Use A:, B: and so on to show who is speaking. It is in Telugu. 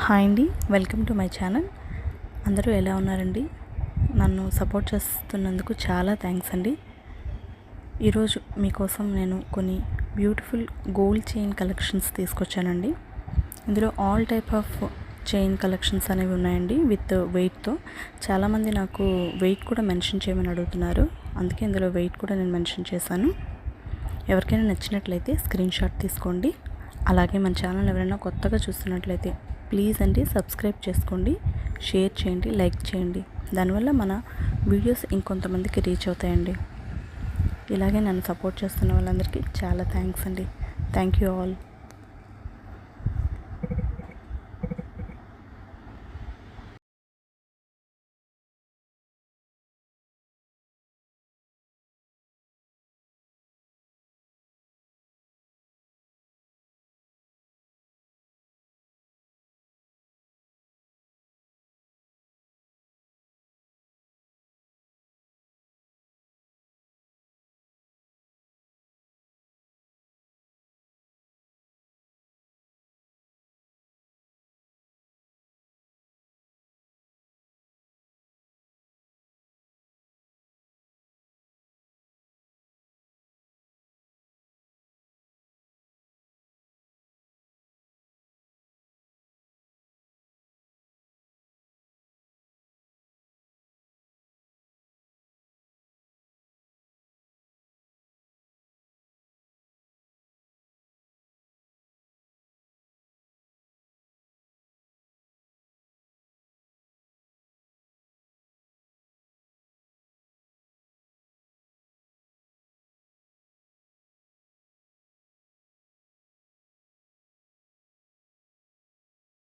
A: హాయ్ అండి, వెల్కమ్ టు మై ఛానల్. అందరూ ఎలా ఉన్నారండి? నన్ను సపోర్ట్ చేస్తున్నందుకు చాలా థ్యాంక్స్ అండి. ఈరోజు మీకోసం నేను కొన్ని బ్యూటిఫుల్ గోల్డ్ చైన్ కలెక్షన్స్ తీసుకొచ్చానండి. ఇందులో all type of chain collections అనేవి ఉన్నాయండి విత్ వెయిట్తో. చాలామంది నాకు వెయిట్ కూడా మెన్షన్ చేయమని అడుగుతున్నారు, అందుకే ఇందులో వెయిట్ కూడా నేను మెన్షన్ చేశాను. ఎవరికైనా నచ్చినట్లయితే స్క్రీన్ షాట్ తీసుకోండి. అలాగే మన ఛానల్ ఎవరైనా కొత్తగా చూస్తున్నట్లయితే ప్లీజ్ అండి సబ్స్క్రైబ్ చేసుకోండి, షేర్ చేయండి, లైక్ చేయండి. దానివల్ల మన వీడియోస్ ఇంకొంతమందికి రీచ్ అవుతాయండి. ఇలాగే నన్ను సపోర్ట్ చేస్తున్న వాళ్ళందరికీ చాలా థ్యాంక్స్ అండి. Thank you all.